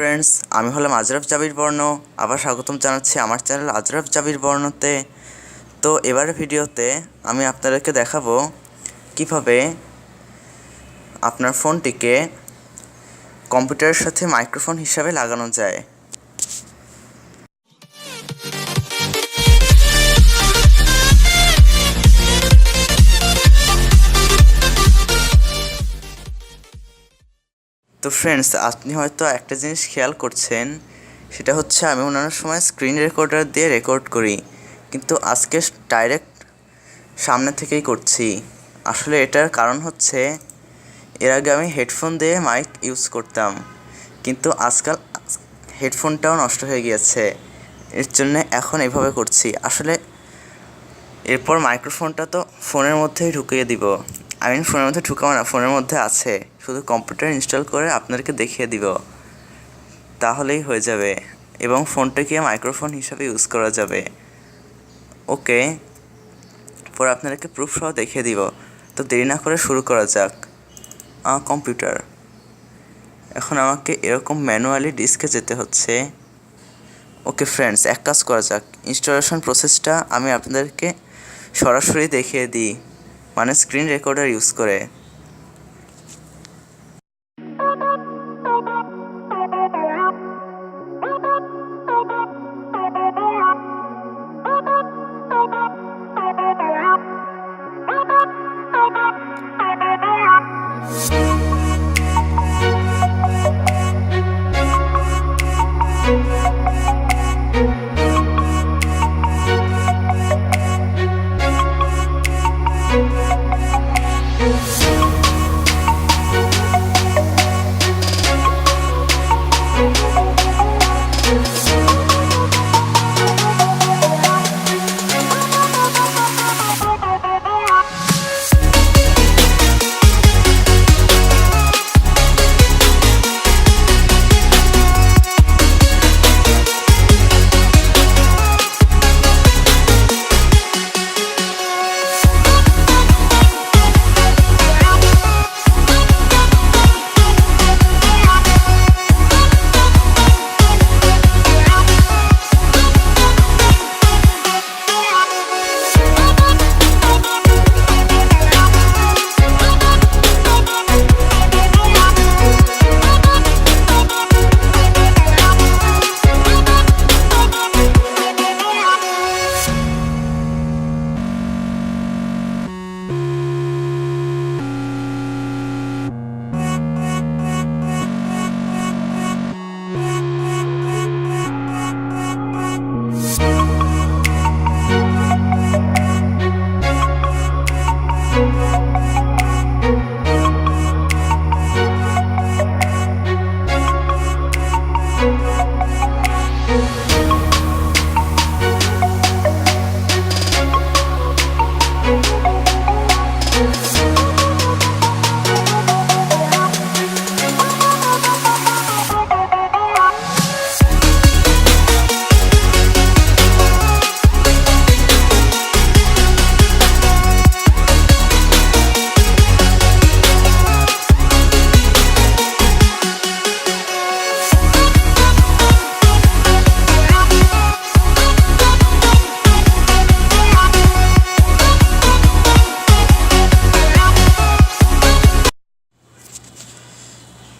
Friends, আমি হলাম আজরাফ জাবির বর্ণ। আবার স্বাগতম জানাচ্ছি আমার চ্যানেল আজরাফ জাবির বর্ণতে। তো এবারের ভিডিওতে আমি আপনাদেরকে দেখাবো কিভাবে আপনার ফোনটিকে কম্পিউটারের সাথে মাইক্রোফোন হিসাবে লাগানো যায়। তো ফ্রেন্ডস, আপনি হয়তো একটা জিনিস খেয়াল করছেন, সেটা হচ্ছে আমি অন্যান্য সময় স্ক্রিন রেকর্ডার দিয়ে রেকর্ড করি, কিন্তু আজকে ডাইরেক্ট সামনে থেকেই করছি। আসলে এটার কারণ হচ্ছে এর আগে আমি হেডফোন দিয়ে মাইক ইউজ করতাম, কিন্তু আজকাল হেডফোনটাও নষ্ট হয়ে গিয়েছে, এর জন্য এখন এভাবে করছি। আসলে এরপর মাইক্রোফোনটা তো ফোনের মধ্যেই ঢুকিয়ে দিব। ফোনের মধ্যে ঢুকাবো না, ফোনের মধ্যে আছে, শুধু কম্পিউটার ইনস্টল করে আপনাদেরকে দেখিয়ে দিব, তাহলেই হয়ে যাবে এবং ফোনটাকে মাইক্রোফোন হিসাবে ইউজ করা যাবে। ওকে, পরে আপনাদেরকে প্রুফ সহ দেখিয়ে দিব। তো দেরি না করে শুরু করা যাক। কম্পিউটার, এখন আমাকে এরকম ম্যানুয়ালি ডিস্কে যেতে হচ্ছে। ওকে ফ্রেন্ডস, এক কাজ করা যাক, ইনস্টলেশন প্রসেসটা আমি আপনাদেরকে সরাসরি দেখিয়ে দিই, মানে স্ক্রিন রেকর্ডার ইউজ করে।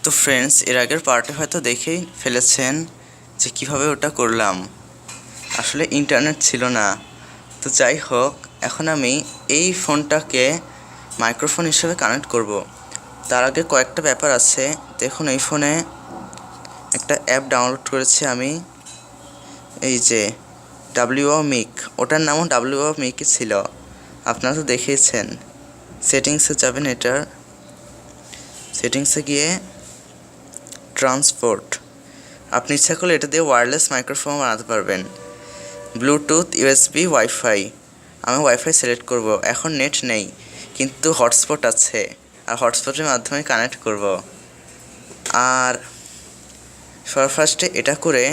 তো ফ্রেন্ডস, এর আগের পার্টে হয়তো দেখেই ফেলেছেন যে কিভাবে ওটা করলাম। আসলে ইন্টারনেট ছিল না। তো যাই হোক, এখন আমি এই ফোনটাকে মাইক্রোফোন হিসেবে কানেক্ট করব। তার আগে কয়েকটা ব্যাপার আছে। দেখুন, এই ফোনে একটা অ্যাপ ডাউনলোড করেছি আমি, এই যে মিক, ওটার নামও মিকই ছিল, আপনারা তো দেখিয়েছেন। সেটিংসে যাবেন, এটার সেটিংসে গিয়ে ট্রান্সপোর্ট, আপনি ইচ্ছা করলে এটা দিয়ে ওয়্যারলেস মাইক্রোফোন বানাতে পারবেন। ব্লুটুথ, ইউএসবি, ওয়াইফাই, আমি ওয়াইফাই সিলেক্ট করব। এখন নেট নেই, কিন্তু হটস্পট আছে, আর হটস্পটের মাধ্যমে কানেক্ট করব। আর ফার্স্টে এটা করে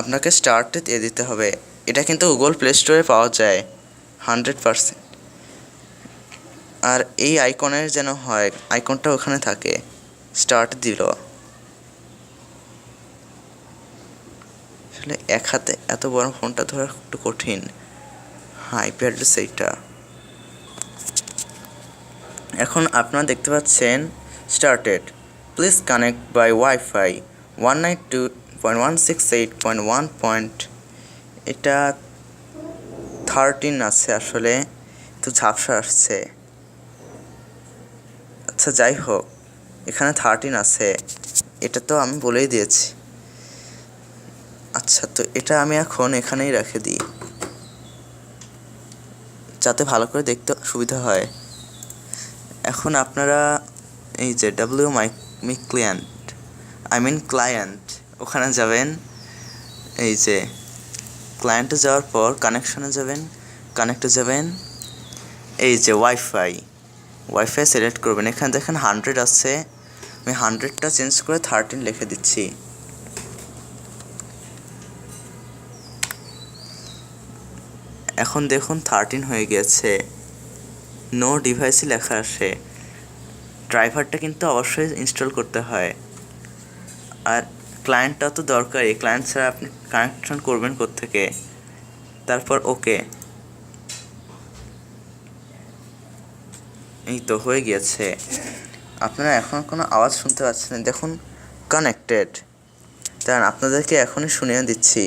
আপনাকে স্টার্টে দিয়ে দিতে হবে। এটা কিন্তু গুগল প্লে স্টোরে পাওয়া যায় 100%। আর এই আইকনের যেন হয়, আইকনটা ওখানে থাকে। স্টার্ট দিল, আসলে এক হাতে এত বড় ফোনটা ধরা একটু কঠিন। হ্যাঁ, আইপি অ্যাড্রেস এইটা। এখন আপনারা দেখতে পাচ্ছেন started, please connect by WiFi 192.168.1. এটা 13 আছে, আসলে একটু ঝাপসা আসছে। আচ্ছা যাই হোক, এখানে 13 আছে, এটা তো আমি বলেই দিয়েছি। আচ্ছা, তো এটা আমি এখন এখানেই রেখে দিই যাতে ভালো করে দেখতে সুবিধা হয়। এখন আপনারা এই যে ক্লায়েন্ট ওখানে যাবেন। এই যে ক্লায়েন্টে যাওয়ার পর কানেক্টে যাবেন। এই যে ওয়াইফাই সিলেক্ট করবেন। এখানে দেখেন 100 আছে, আমি 100টা চেঞ্জ করে 13 লিখে দিচ্ছি। এখন দেখুন 13 হয়ে গেছে, নো ডিভাইসই লেখা আসে। ড্রাইভারটা কিন্তু অবশ্যই ইনস্টল করতে হয়, আর ক্লায়েন্টটা তো দরকারি, ক্লায়েন্ট ছাড়া আপনি কানেকশন করবেন কোত্থেকে। তারপর ওকে, এই তো হয়ে গিয়েছে। আপনারা এখন কোনো আওয়াজ শুনতে পাচ্ছেন, দেখুন কানেক্টেড। দাঁড়ান আপনাদেরকে এখনই শুনিয়ে দিচ্ছি।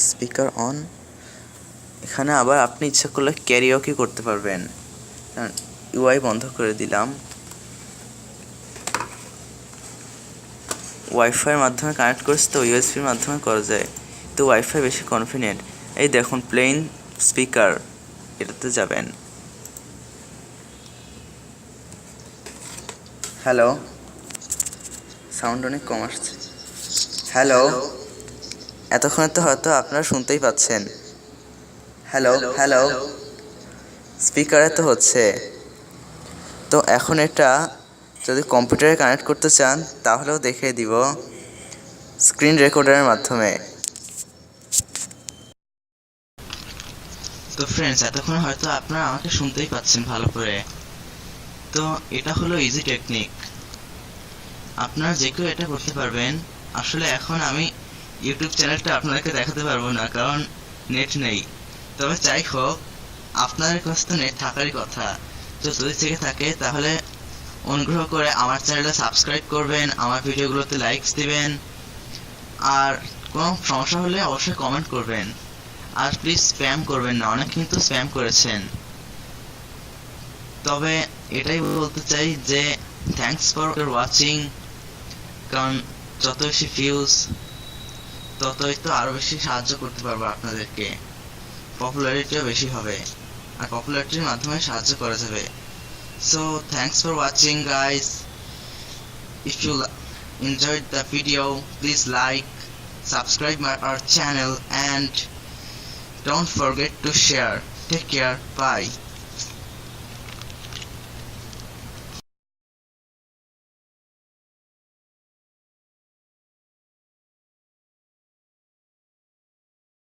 Speaker on. এখানে আবার আপনি ইচ্ছা করলে ক্যারিওকে করতে পারবেন। ইউআই বন্ধ করে দিলাম। ওয়াইফাইয়ের মাধ্যমে কানেক্ট করেছি তো ইউএসবির মাধ্যমে করা যায়, তো ওয়াইফাই বেশি কনফিডেন্ট। এই দেখুন প্লেন স্পিকার, এটাতে যাবেন। হ্যালো, সাউন্ড অনেক কম আসছে। হ্যালো, এতক্ষণে তো হয়তো আপনারা শুনতেই পাচ্ছেন। হ্যালো, স্পিকারে তো হচ্ছে। তো এখন এটা যদি কম্পিউটারে কানেক্ট করতে চান তাহলেও দেখিয়ে দিব স্ক্রিন রেকর্ডারের মাধ্যমে। তো ফ্রেন্ডস, এতক্ষণ হয়তো আপনারা আমাকে শুনতেই পাচ্ছেন ভালো করে। তো এটা হলো ইজি টেকনিক, আপনারা যে কেউ এটা করতে পারবেন। আসলে এখন আমি ইউটিউব চ্যানেলটা আপনাদেরকে দেখাতে পারবো না, কারণ নেট নেই। তবে যাই হোক, আপনাদের কাছে তো নেট থাকারই কথা। তো যদি থেকে থাকে তাহলে অনুগ্রহ করে আমার চ্যানেলটা সাবস্ক্রাইব করবেন, আমার ভিডিওগুলোতে লাইকস দিবেন, আর কোনো সমস্যা হলে অবশ্যই কমেন্ট করবেন। আর প্লিজ স্প্যাম করবেন না, অনেক কিন্তু স্প্যাম করেছেন। তবে এটাই বলতে চাই যে থ্যাঙ্কস ফর ওয়াচিং, কারণ যত বেশি ভিউজ ততই তো আরও বেশি সাহায্য করতে পারবো আপনাদেরকে, পপুলারিটিও বেশি হবে, আর পপুলারিটির মাধ্যমে সাহায্য করা যাবে। So thanks for watching guys. If you enjoyed the video, please like, subscribe our channel, and don't forget to share. Take care, bye.